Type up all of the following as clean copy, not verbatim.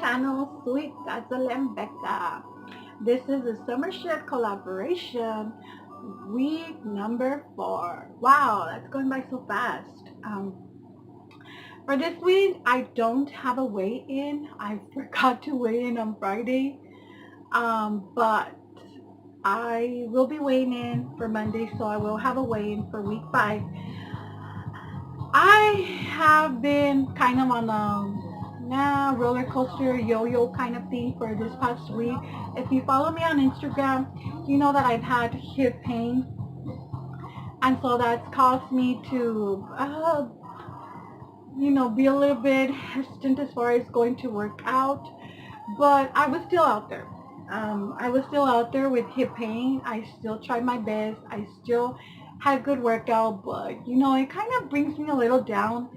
channel, Sweet Dazzling Becca. This is a summer shirt collaboration, week number 4. Wow, that's going by so fast. For this week, I don't have a weigh-in. I forgot to weigh in on Friday, but I will be weighing in for Monday, so I will have a weigh-in for week 5. I have been kind of on a roller coaster yo-yo kind of thing for this past week. If you follow me on Instagram, you know that I've had hip pain, and so that's caused me to be a little bit hesitant as far as going to work out. But I was still out there. I was still out there with hip pain. I still tried my best. I still had a good workout, but it kind of brings me a little down.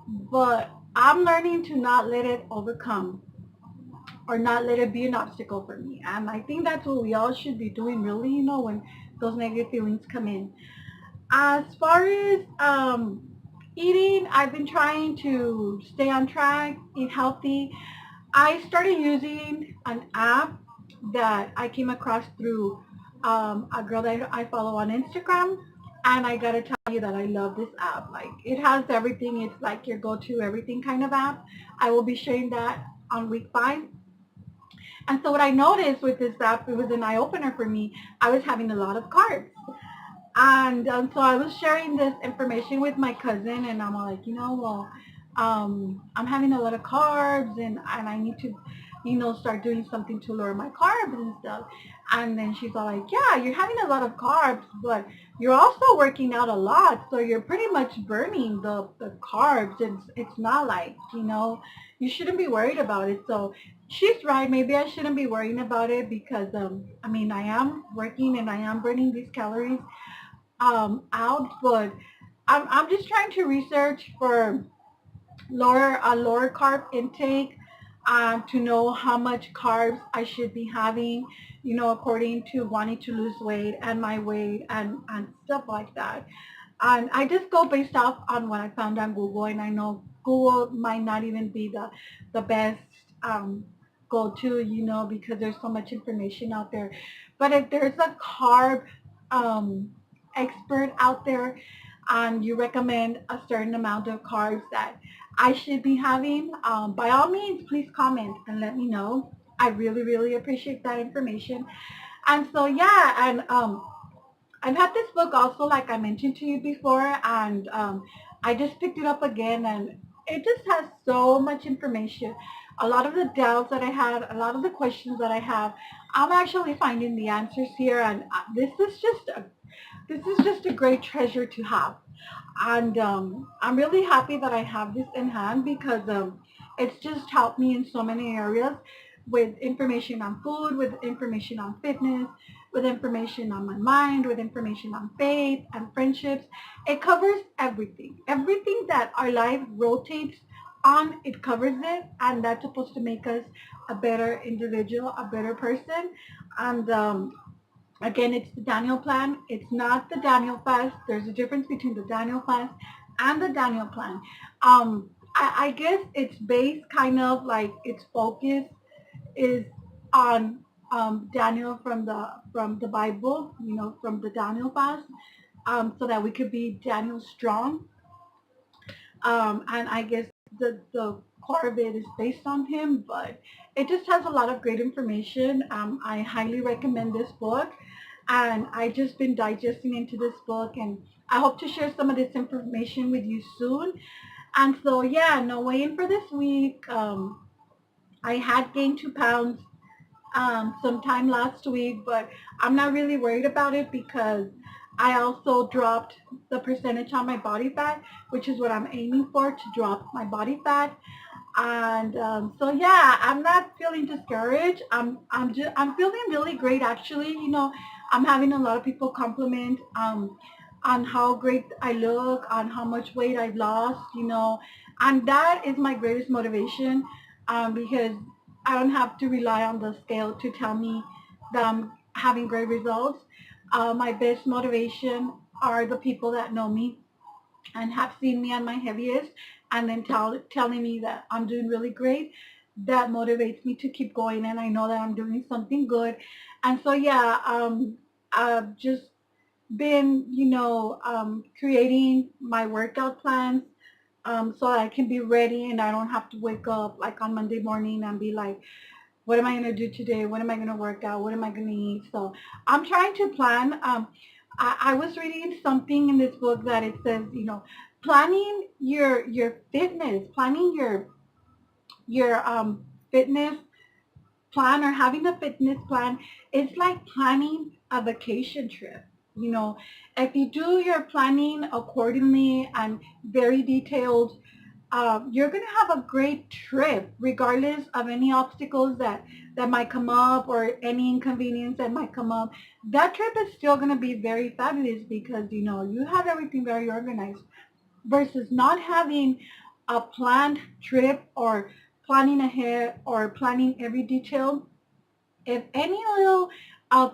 But I'm learning to not let it overcome or not let it be an obstacle for me. And I think that's what we all should be doing, really, when those negative feelings come in. As far as eating, I've been trying to stay on track, eat healthy. I started using an app that I came across through a girl that I follow on Instagram. And I gotta tell you that I love this app. Like, it has everything. It's like your go-to everything kind of app. I will be sharing that on week 5. And so what I noticed with this app, it was an eye-opener for me. I was having a lot of carbs. And so I was sharing this information with my cousin, and I'm like, I'm having a lot of carbs, and I need to, start doing something to lower my carbs and stuff. And then she's all like, yeah, you're having a lot of carbs, but you're also working out a lot, so you're pretty much burning the carbs. It's not like, you shouldn't be worried about it. So she's right. Maybe I shouldn't be worrying about it because, I am working and I am burning these calories out, but I'm just trying to research for lower carb intake to know how much carbs I should be having, according to wanting to lose weight and my weight and stuff like that. And I just go based off on what I found on Google, and I know Google might not even be the best go-to, because there's so much information out there. But if there's a carb um, expert out there and you recommend a certain amount of carbs that I should be having, by all means, please comment and let me know. I really, really appreciate that information. And so, yeah, and I've had this book also, like I mentioned to you before, and I just picked it up again, and it just has so much information. A lot of the doubts that I had, a lot of the questions that I have, I'm actually finding the answers here, and this is just a great treasure to have. And I'm really happy that I have this in hand because it's just helped me in so many areas with information on food, with information on fitness, with information on my mind, with information on faith and friendships. It covers everything. Everything that our life rotates on, it covers it, and that's supposed to make us a better individual, a better person. And again, it's the Daniel plan. It's not the Daniel fast. There's a difference between the Daniel fast and the Daniel plan. I guess it's based kind of like its focus is on Daniel from the Bible, from the Daniel fast, so that we could be Daniel strong. And I guess the core of it is based on him, but it just has a lot of great information. I highly recommend this book, and I just been digesting into this book, and I hope to share some of this information with you soon. And so, yeah, no weighing for this week. I had gained 2 pounds sometime last week, but I'm not really worried about it because I also dropped the percentage on my body fat, which is what I'm aiming for, to drop my body fat. And so, yeah, I'm not feeling discouraged. I'm feeling really great, actually. I'm having a lot of people compliment on how great I look, on how much weight I've lost, and that is my greatest motivation, because I don't have to rely on the scale to tell me that I'm having great results. My best motivation are the people that know me and have seen me on my heaviest, and then telling me that I'm doing really great. that motivates me to keep going, and I know that I'm doing something good. And so yeah, I've just been, creating my workout plans, so I can be ready and I don't have to wake up like on Monday morning and be like, what am I going to do today? What am I going to work out? What am I going to eat? So I'm trying to plan. I was reading something in this book that it says, planning your fitness, planning your fitness plan, or having a fitness plan, it's like planning a vacation trip. You know, if you do your planning accordingly and very detailed, you're going to have a great trip regardless of any obstacles that might come up, or any inconvenience that might come up. That trip is still going to be very fabulous because, you have everything very organized, versus not having a planned trip, or planning ahead, or planning every detail. If any little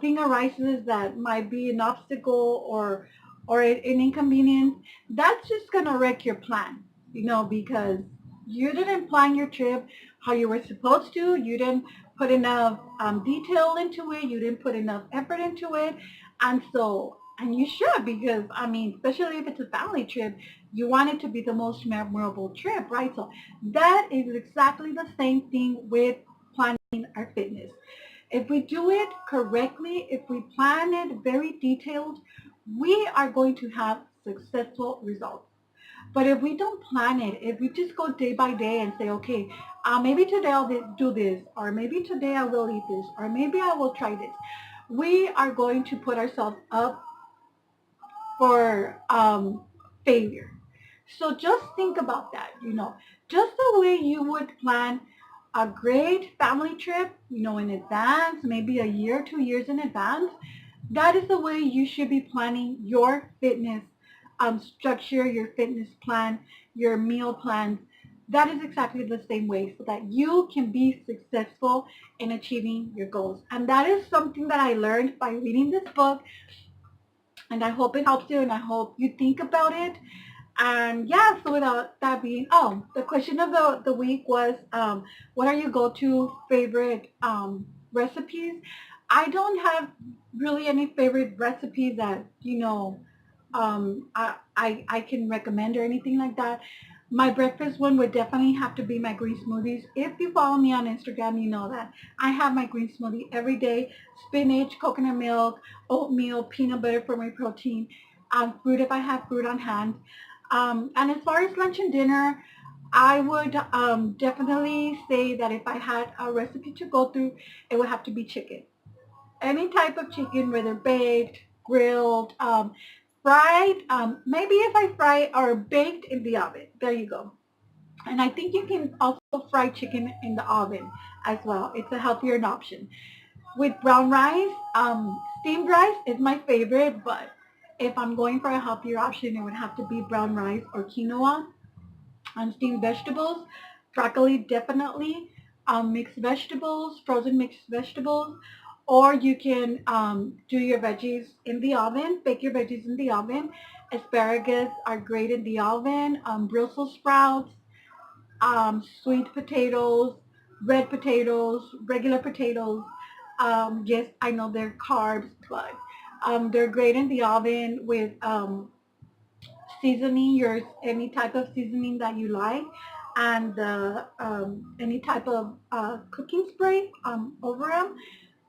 thing arises that might be an obstacle, or an inconvenience, that's just gonna wreck your plan, because you didn't plan your trip how you were supposed to. You didn't put enough detail into it. You didn't put enough effort into it. And you should, because I mean, especially if it's a family trip, you want it to be the most memorable trip, right? So that is exactly the same thing with planning our fitness. If we do it correctly, if we plan it very detailed, we are going to have successful results. But if we don't plan it, if we just go day by day and say, okay, maybe today I'll do this, or maybe today I will eat this, or maybe I will try this, we are going to put ourselves up for failure. So just think about that, just the way you would plan a great family trip, in advance, maybe a year, 2 years in advance. That is the way you should be planning your fitness structure, your fitness plan, your meal plans. That is exactly the same way, so that you can be successful in achieving your goals. And that is something that I learned by reading this book. And I hope it helps you, and I hope you think about it. And yeah, so without that being, the question of the week was, what are your go-to favorite recipes? I don't have really any favorite recipe that, I can recommend or anything like that. My breakfast one would definitely have to be my green smoothies. If you follow me on Instagram, you know that I have my green smoothie every day. Spinach, coconut milk, oatmeal, peanut butter for my protein, fruit if I have fruit on hand. And as far as lunch and dinner, I would definitely say that if I had a recipe to go through, it would have to be chicken. Any type of chicken, whether baked, grilled, fried, maybe if I fry or baked in the oven. There you go. And I think you can also fry chicken in the oven as well. It's a healthier option. With brown rice, steamed rice is my favorite, but if I'm going for a healthier option, it would have to be brown rice or quinoa. And steamed vegetables, broccoli definitely, mixed vegetables, frozen mixed vegetables, or you can do your veggies in the oven, bake your veggies in the oven. Asparagus are great in the oven, Brussels sprouts, sweet potatoes, red potatoes, regular potatoes. Yes, I know they're carbs, but they're great in the oven with seasoning, your any type of seasoning that you like, and any type of cooking spray over them.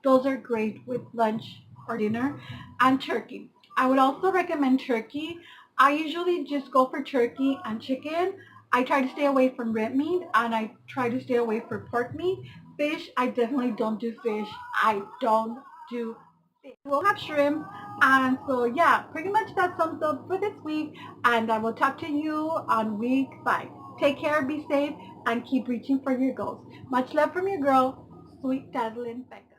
Those are great with lunch or dinner. And turkey. I would also recommend turkey. I usually just go for turkey and chicken. I try to stay away from red meat, and I try to stay away from pork meat. Fish, I definitely don't do fish. I don't do fish. We'll have shrimp. And so yeah, pretty much that sums up for this week. And I will talk to you on week 5. Take care, be safe, and keep reaching for your goals. Much love from your girl, Sweet Dazzling Becka.